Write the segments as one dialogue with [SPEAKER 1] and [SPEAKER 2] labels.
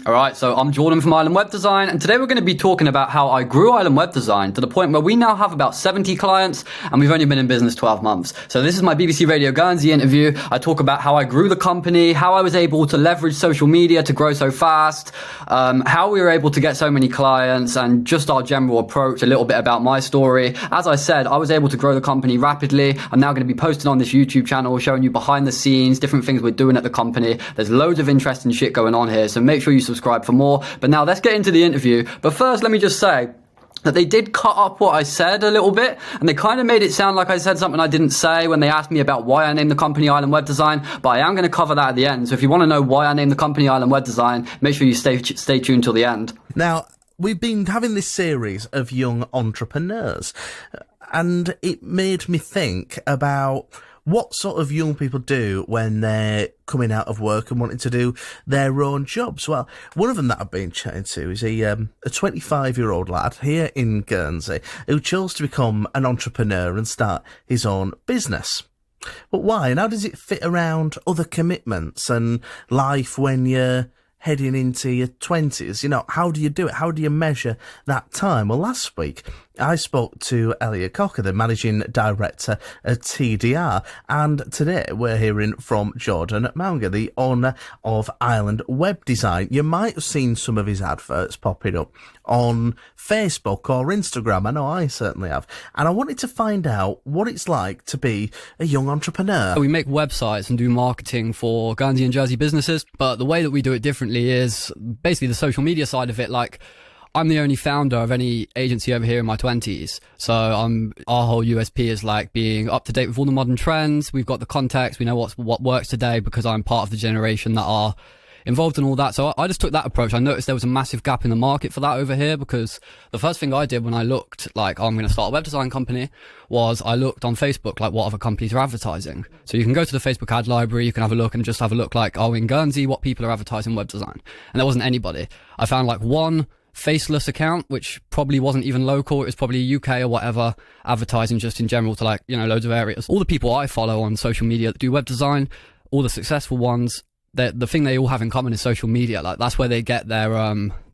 [SPEAKER 1] All right, so I'm Jordan from Island Web Design, and today we're going to be talking about how I grew Island Web Design to the point where we now have about 70 clients, and we've only been in business 12 months. So this is my BBC Radio Guernsey interview. I talk about how I grew the company, how I was able to leverage social media to grow so fast, how we were able to get so many clients, and just our general approach, a little bit about my story. As I said, I was able to grow the company rapidly. I'm now going to be posting on this YouTube channel, showing you behind the scenes, different things we're doing at the company. There's loads of interesting shit going on here, so make sure you subscribe for more. But now let's get into the interview. But first, let me just say that they did cut up what I said a little bit, and they kind of made it sound like I said something I didn't say when they asked me about why I named the company Island Web Design, but I am going to cover that at the end. So if you want to know why I named the company Island Web Design, make sure you stay tuned till the end.
[SPEAKER 2] Now, we've been having this series of young entrepreneurs, and it made me think about what sort of young people do when they're coming out of work and wanting to do their own jobs. Well, one of them that I've been chatting to is a 25-year-old lad here in Guernsey who chose to become an entrepreneur and start his own business. But why? And how does it fit around other commitments and life when you're heading into your 20s? You know, how do you do it? How do you measure that time? Well, last week I spoke to Elliot Cocker, the managing director at TDR, and today we're hearing from Jordan Maunger, the owner of Island Web Design. You might have seen some of his adverts popping up on Facebook or Instagram. I know I certainly have. And I wanted to find out what it's like to be a young entrepreneur.
[SPEAKER 1] We make websites and do marketing for Guernsey and Jersey businesses, but the way that we do it differently is basically the social media side of it. Like, I'm the only founder of any agency over here in my 20s. So our whole USP is like being up to date with all the modern trends. We've got the context. We know what works today because I'm part of the generation that are involved in all that. So I just took that approach. I noticed there was a massive gap in the market for that over here, because the first thing I did when I looked like, I'm going to start a web design company, was I looked on Facebook, like what other companies are advertising. So you can go to the Facebook ad library, you can have a look and just have a look like, oh, in Guernsey, what people are advertising web design. And there wasn't anybody. I found like one faceless account, which probably wasn't even local. It was probably UK or whatever, advertising just in general to like, you know, loads of areas. All the people I follow on social media that do web design, all the successful ones, the thing they all have in common is social media. Like, that's where they get their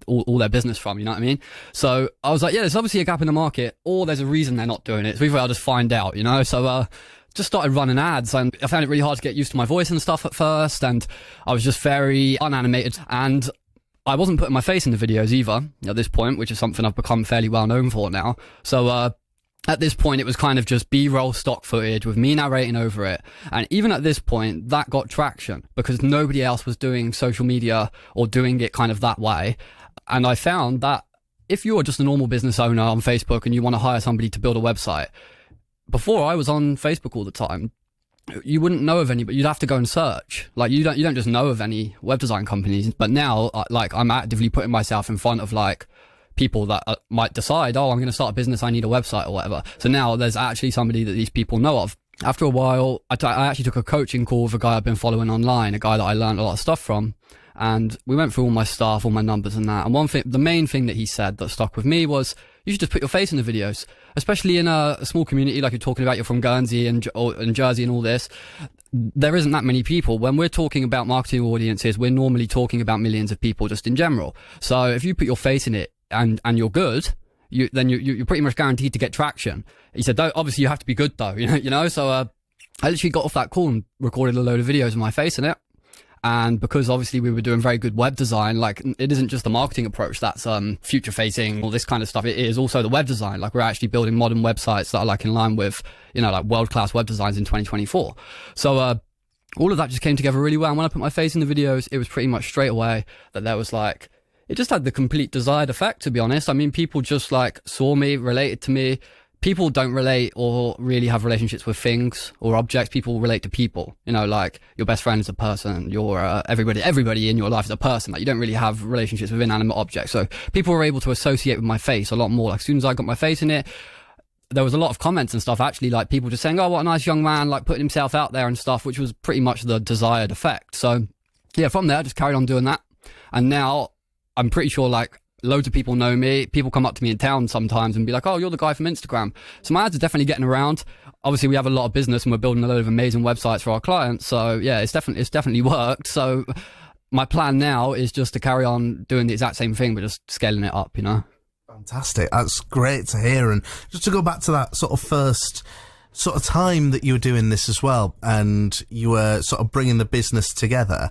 [SPEAKER 1] all their business from, you know what I mean? So I was like, yeah, there's obviously a gap in the market, or there's a reason they're not doing it. So either I'll just find out, you know? So just started running ads, and I found it really hard to get used to my voice and stuff at first, and I was just very unanimated, and I wasn't putting my face in the videos either at this point, which is something I've become fairly well known for now. So at this point, it was kind of just B-roll stock footage with me narrating over it. And even at this point, that got traction because nobody else was doing social media or doing it kind of that way. And I found that if you're just a normal business owner on Facebook and you want to hire somebody to build a website, before I was on Facebook all the time, you wouldn't know of any, but you'd have to go and search. Like, you don't just know of any web design companies. But now, like, I'm actively putting myself in front of like people that might decide, oh, I'm going to start a business, I need a website or whatever. So now there's actually somebody that these people know of. After a while, I actually took a coaching call with a guy I've been following online, a guy that I learned a lot of stuff from. And we went through all my stuff, all my numbers and that. And one thing, the main thing that he said that stuck with me was, you should just put your face in the videos, especially in a small community like you're talking about. You're from Guernsey and Jersey and all this. There isn't that many people. When we're talking about marketing audiences, we're normally talking about millions of people just in general. So if you put your face in it and you're good, then you're pretty much guaranteed to get traction. He said, obviously you have to be good though, you know. So I literally got off that call and recorded a load of videos of my face in it. And because obviously we were doing very good web design, like, it isn't just the marketing approach that's future facing, all this kind of stuff. It is also the web design. Like, we're actually building modern websites that are like in line with, you know, like world-class web designs in 2024. So all of that just came together really well. And when I put my face in the videos, it was pretty much straight away that there was like, it just had the complete desired effect, to be honest. I mean, people just like saw me, related to me. People don't relate or really have relationships with things or objects. People relate to people, you know, like your best friend is a person, your everybody in your life is a person. Like, you don't really have relationships with inanimate objects. So people were able to associate with my face a lot more. Like, as soon as I got my face in it, there was a lot of comments and stuff, actually, like people just saying, oh, what a nice young man, like putting himself out there and stuff, which was pretty much the desired effect. So yeah, from there, I just carried on doing that. And now I'm pretty sure like loads of people know me. People come up to me in town sometimes and be like, oh, you're the guy from Instagram. So my ads are definitely getting around. Obviously, we have a lot of business and we're building a load of amazing websites for our clients. So yeah, it's definitely worked. So my plan now is just to carry on doing the exact same thing, but just scaling it up, you know?
[SPEAKER 2] Fantastic. That's great to hear. And just to go back to that sort of first sort of time that you were doing this as well, and you were sort of bringing the business together,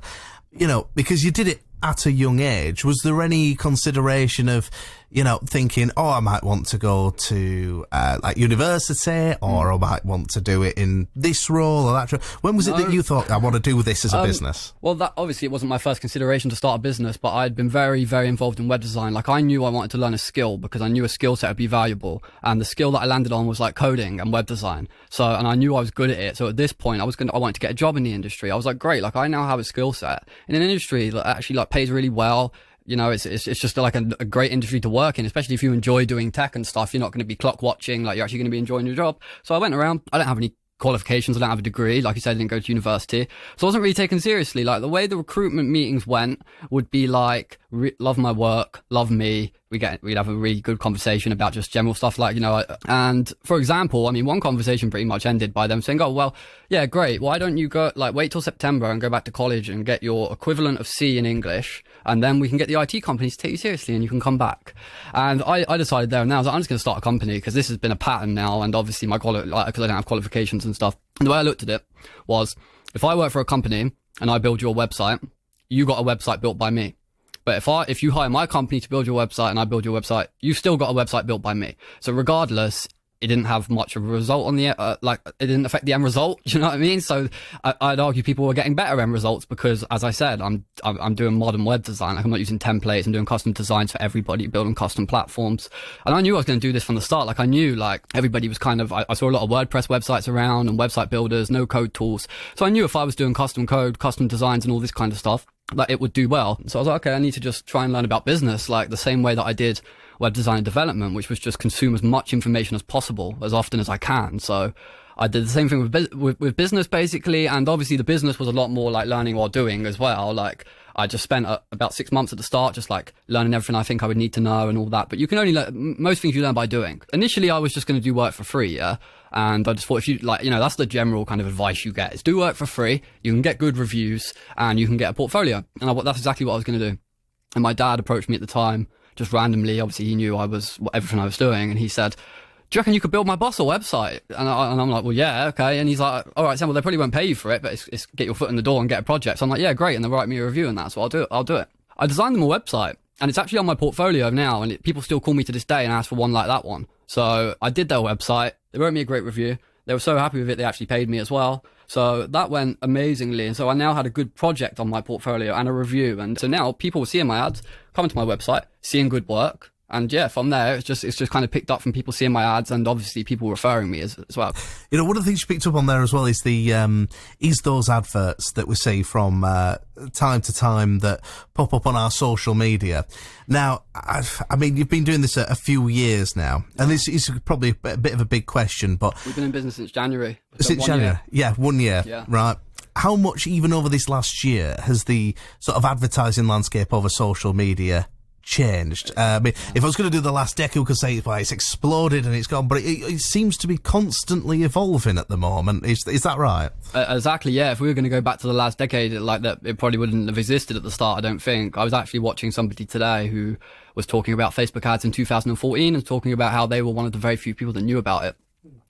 [SPEAKER 2] you know, because you did it at a young age, was there any consideration of, you know, thinking, oh, I might want to go to like university, or I might want to do it in this role or that role? When was it that you thought, I want to do this as a business?
[SPEAKER 1] Well, that obviously it wasn't my first consideration to start a business, but I'd been very, very involved in web design. Like, I knew I wanted to learn a skill because I knew a skill set would be valuable, and the skill that I landed on was like coding and web design. So, and I knew I was good at it. So at this point, I wanted to get a job in the industry. I was like, great, like I now have a skill set in an industry that actually like pays really well. You know, it's just like a great industry to work in, especially if you enjoy doing tech and stuff. You're not going to be clock watching, like you're actually going to be enjoying your job. So I went around. I don't have any qualifications, I don't have a degree. Like you said, I didn't go to university. So I wasn't really taken seriously. Like, the way the recruitment meetings went would be like, love my work, love me. We'd have a really good conversation about just general stuff, like, you know, and for example, I mean, one conversation pretty much ended by them saying, oh, well, yeah, great. Why don't you wait till September and go back to college and get your equivalent of C in English, and then we can get the IT companies to take you seriously and you can come back. And I decided there and now, I was like, I'm just going to start a company because this has been a pattern now, and obviously because I don't have qualifications and stuff. And the way I looked at it was, if I work for a company and I build your website, you got a website built by me. But if you hire my company to build your website and I build your website, you've still got a website built by me. So regardless, it didn't have much of a result on the, it didn't affect the end result. Do you know what I mean? So I'd argue people were getting better end results because, as I said, I'm doing modern web design. Like, I'm not using templates. I'm doing custom designs for everybody, building custom platforms. And I knew I was going to do this from the start. Like, I knew, like, everybody was kind of, I saw a lot of WordPress websites around and website builders, no code tools. So I knew if I was doing custom code, custom designs and all this kind of stuff, that it would do well. So I was like, okay, I need to just try and learn about business, like the same way that I did web design and development, which was just consume as much information as possible, as often as I can. So I did the same thing with business, basically. And obviously the business was a lot more like learning while doing as well. Like, I just spent about 6 months at the start, just like learning everything I think I would need to know and all that. But you can only learn, most things you learn by doing. Initially, I was just going to do work for free, yeah. And I just thought, if you like, you know, that's the general kind of advice you get, is do work for free. You can get good reviews and you can get a portfolio. And that's exactly what I was going to do. And my dad approached me at the time, just randomly. Obviously, he knew everything I was doing, and he said, do you reckon you could build my boss a website? And I'm like, well, yeah, okay. And he's like, all right, Sam, well, they probably won't pay you for it, but it's get your foot in the door and get a project. So I'm like, yeah, great. And they'll write me a review and that, so I'll do it. I designed them a website, and it's actually on my portfolio now, and people still call me to this day and ask for one like that one. So I did their website. They wrote me a great review. They were so happy with it, they actually paid me as well. So that went amazingly. And so I now had a good project on my portfolio and a review. And so now people were seeing my ads, coming to my website, seeing good work. And yeah, from there, it's just kind of picked up from people seeing my ads, and obviously people referring me as well.
[SPEAKER 2] You know, one of the things you picked up on there as well is those adverts that we see from time to time that pop up on our social media. Now, I mean, you've been doing this a few years now, and this is probably a bit of a big question, but
[SPEAKER 1] we've been in business since January.
[SPEAKER 2] Since January, yeah, 1 year, yeah. Right. How much, even over this last year, has the sort of advertising landscape over social media changed? I mean, if I was going to do the last decade, we could say, well, it's exploded and it's gone, but it seems to be constantly evolving at the moment. Is that right?
[SPEAKER 1] Exactly, yeah. If we were going to go back to the last decade, like that, it probably wouldn't have existed at the start, I don't think. I was actually watching somebody today who was talking about Facebook ads in 2014 and talking about how they were one of the very few people that knew about it.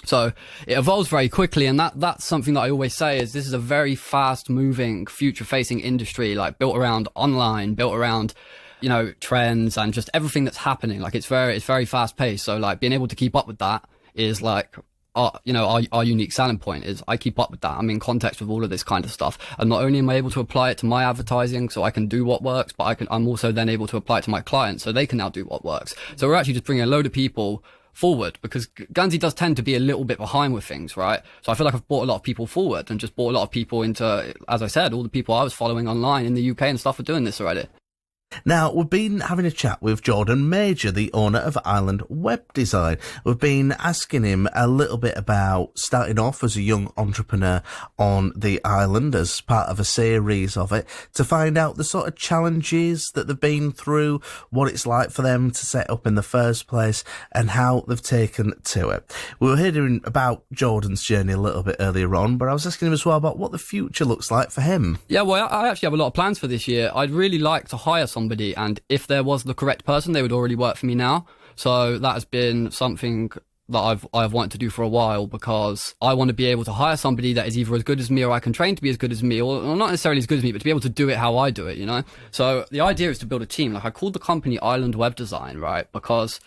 [SPEAKER 1] So it evolves very quickly, and that's something that I always say is this is a very fast moving, future facing industry, like built around online, built around, you know, trends and just everything that's happening. Like, it's very fast paced. So like being able to keep up with that is like, our unique selling point is I keep up with that. I'm in context with all of this kind of stuff. And not only am I able to apply it to my advertising so I can do what works, but I'm also then able to apply it to my clients so they can now do what works. So we're actually just bringing a load of people forward, because Guernsey does tend to be a little bit behind with things, right? So I feel like I've brought a lot of people forward and just brought a lot of people into, as I said, all the people I was following online in the UK and stuff are doing this already.
[SPEAKER 2] Now, we've been having a chat with Jordan Major, the owner of Island Web Design. We've been asking him a little bit about starting off as a young entrepreneur on the island as part of a series of it, to find out the sort of challenges that they've been through, what it's like for them to set up in the first place, and how they've taken to it. We were hearing about Jordan's journey a little bit earlier on, but I was asking him as well about what the future looks like for him.
[SPEAKER 1] Yeah, well, I actually have a lot of plans for this year. I'd really like to hire somebody, and if there was the correct person, they would already work for me now. So that has been something that I've wanted to do for a while, because I want to be able to hire somebody that is either as good as me, or I can train to be as good as me, or not necessarily as good as me, but to be able to do it how I do it, you know? So the idea is to build a team. Like, I called the company Island Web Design, right? Because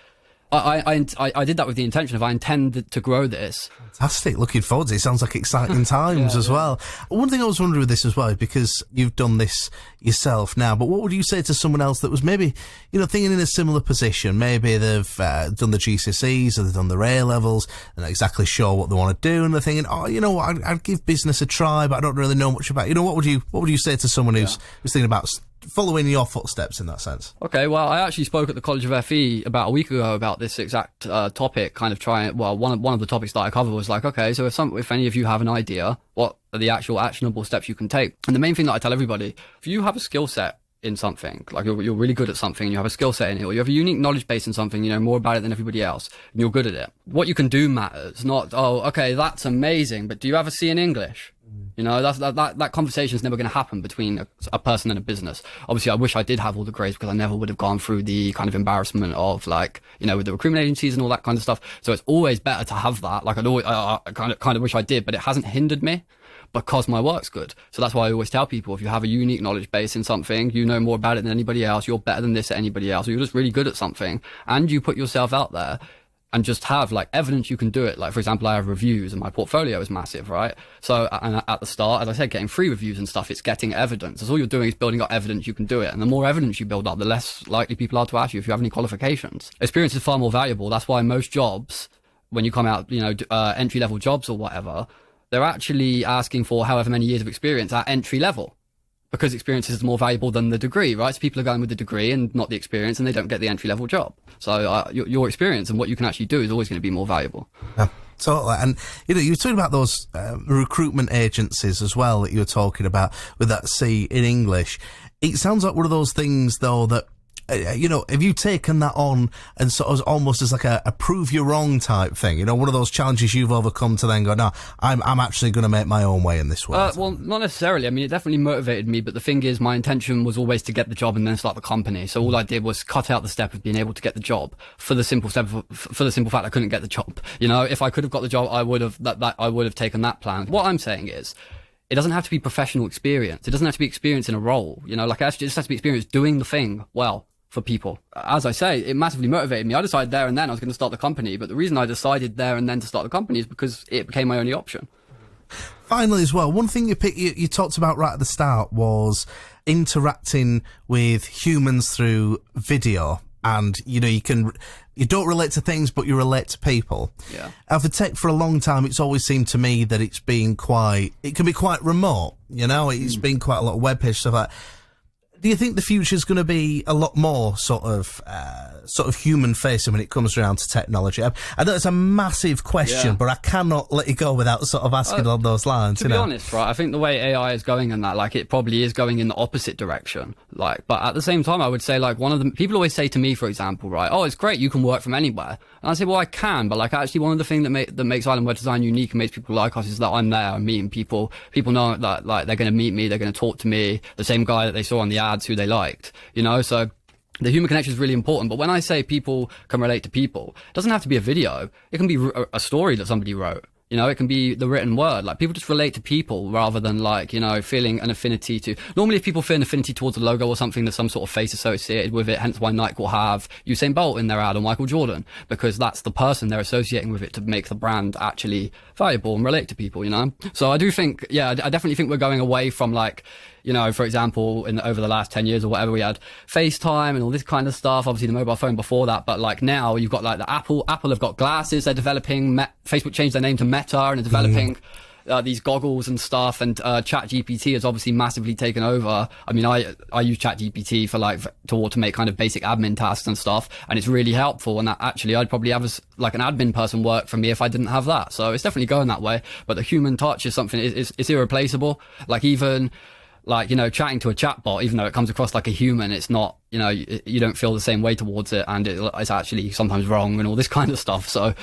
[SPEAKER 1] I did that with the intention of, I intend to grow this.
[SPEAKER 2] Fantastic. Looking forward to it. Sounds like exciting times as well. One thing I was wondering with this as well, because you've done this yourself now, but what would you say to someone else that was maybe, you know, thinking in a similar position? Maybe they've done the GCSEs or they've done their A-levels, they're not exactly sure what they want to do, and they're thinking, oh, you know what, I'd give business a try, but I don't really know much about it. You know, what would you say to someone who's thinking about following your footsteps in that sense?
[SPEAKER 1] Okay, well, I actually spoke at the College of FE about a week ago about this exact topic, kind of trying, well, one of the topics that I covered was like, okay, so if any of you have an idea, what are the actual actionable steps you can take? And the main thing that I tell everybody, if you have a skill set in something, like you're really good at something, and you have a skill set in it, or you have a unique knowledge base in something, you know more about it than everybody else, and you're good at it, what you can do matters. Not, oh, okay, that's amazing, but do you have a C in English? You know, that conversation is never going to happen between a person and a business. Obviously, I wish I did have all the grades, because I never would have gone through the kind of embarrassment of, like, you know, with the recruitment agencies and all that kind of stuff. So it's always better to have that. Like, I kind of wish I did, but it hasn't hindered me, because my work's good. So that's why I always tell people, if you have a unique knowledge base in something, you know more about it than anybody else, you're better than this at anybody else, or you're just really good at something, and you put yourself out there and just have like evidence you can do it. Like, for example, I have reviews and my portfolio is massive, right? So and at the start, as I said, getting free reviews and stuff, it's getting evidence. That's all you're doing, is building up evidence you can do it. And the more evidence you build up, the less likely people are to ask you if you have any qualifications. Experience is far more valuable. That's why most jobs, when you come out, you know, entry-level jobs or whatever, they're actually asking for however many years of experience at entry level, because experience is more valuable than the degree, right? So people are going with the degree and not the experience, and they don't get the entry-level job. So your experience and what you can actually do is always going to be more valuable.
[SPEAKER 2] Yeah, totally. And, you know, you were talking about those recruitment agencies as well that you were talking about with that C in English. It sounds like one of those things, though, that, you know, have you taken that on and sort of almost as like a prove you wrong type thing? You know, one of those challenges you've overcome to then go, no, I'm actually going to make my own way in this world.
[SPEAKER 1] Well, not necessarily. I mean, it definitely motivated me, but the thing is, my intention was always to get the job and then start the company. So all I did was cut out the step of being able to get the job for the simple fact I couldn't get the job. You know, if I could have got the job, I would have taken that plan. What I'm saying is, it doesn't have to be professional experience. It doesn't have to be experience in a role. You know, like, it just has to be experience doing the thing well for people. As I say, it massively motivated me. I decided there and then I was going to start the company, but the reason I decided there and then to start the company is because it became my only option.
[SPEAKER 2] Finally, as well, one thing you talked about right at the start was interacting with humans through video. And, you know, you don't relate to things, but you relate to people.
[SPEAKER 1] Yeah.
[SPEAKER 2] And for tech, for a long time, it's always seemed to me that it can be quite remote, you know? It's been quite a lot of web page stuff like that. Do you think the future is going to be a lot more sort of human facing when it comes around to technology? I know it's a massive question, but I cannot let you go without sort of asking on those lines.
[SPEAKER 1] To be honest, right, I think the way AI is going and that, like, it probably is going in the opposite direction. Like, but at the same time, I would say, like, one of the people always say to me, for example, right, oh, it's great, you can work from anywhere. And I say, well, I can, but like, actually, one of the things that makes Island Web Design unique and makes people like us is that I'm there, I'm meeting people. People know that, like, they're going to meet me, they're going to talk to me, the same guy that they saw on the ads who they liked, you know. So the human connection is really important. But when I say people can relate to people, it doesn't have to be a video. It can be a story that somebody wrote. You know, it can be the written word. Like, people just relate to people rather than, like, you know, feeling an affinity to... Normally, if people feel an affinity towards a logo or something, there's some sort of face associated with it, hence why Nike will have Usain Bolt in their ad or Michael Jordan, because that's the person they're associating with it to make the brand actually valuable and relate to people, you know? So I do think, I definitely think we're going away from, like, you know, for example, over the last 10 years or whatever, we had FaceTime and all this kind of stuff. Obviously, the mobile phone before that. But, like, now you've got, like, Apple have got glasses. They're developing. Facebook changed their name to Meta and are developing these goggles and stuff, and ChatGPT has obviously massively taken over. I mean, I use ChatGPT for like to automate kind of basic admin tasks and stuff, and it's really helpful. And that actually I'd probably have like an admin person work for me if I didn't have that. So it's definitely going that way. But the human touch is something it's irreplaceable. Like even like, you know, chatting to a chatbot, even though it comes across like a human, it's not, you know, you don't feel the same way towards it, and it's actually sometimes wrong and all this kind of stuff. So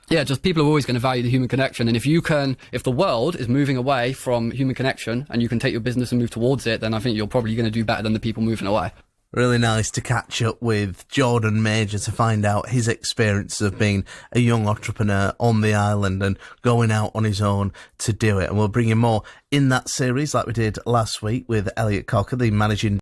[SPEAKER 1] yeah, just people are always going to value the human connection. And if the world is moving away from human connection and you can take your business and move towards it, then I think you're probably going to do better than the people moving away.
[SPEAKER 2] Really nice to catch up with Jordan Major to find out his experience of being a young entrepreneur on the island and going out on his own to do it. And we'll bring you more in that series like we did last week with Elliot Cocker, the managing.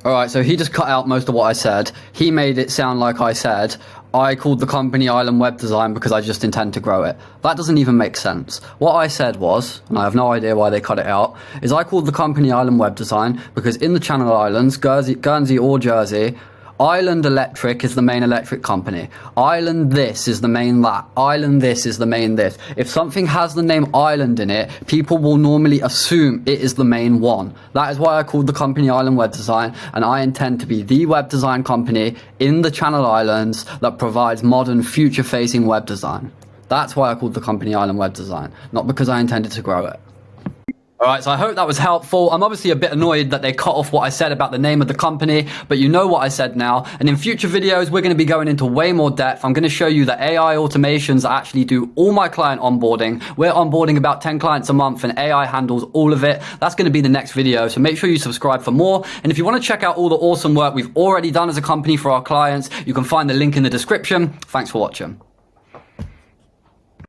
[SPEAKER 1] All right, so he just cut out most of what I said. He made it sound like I said, I called the company Island Web Design because I just intend to grow it. That doesn't even make sense. What I said was, and I have no idea why they cut it out, is I called the company Island Web Design because in the Channel Islands, Guernsey or Jersey, Island Electric is the main electric company. Island this is the main that. Island this is the main this. If something has the name Island in it, people will normally assume it is the main one. That is why I called the company Island Web Design, and I intend to be the web design company in the Channel Islands that provides modern, future-facing web design. That's why I called the company Island Web Design, not because I intended to grow it. All right, so I hope that was helpful. I'm obviously a bit annoyed that they cut off what I said about the name of the company, but you know what I said now. And in future videos, we're going to be going into way more depth. I'm going to show you that AI automations actually do all my client onboarding. We're onboarding about 10 clients a month and AI handles all of it. That's going to be the next video. So make sure you subscribe for more. And if you want to check out all the awesome work we've already done as a company for our clients, you can find the link in the description. Thanks for watching.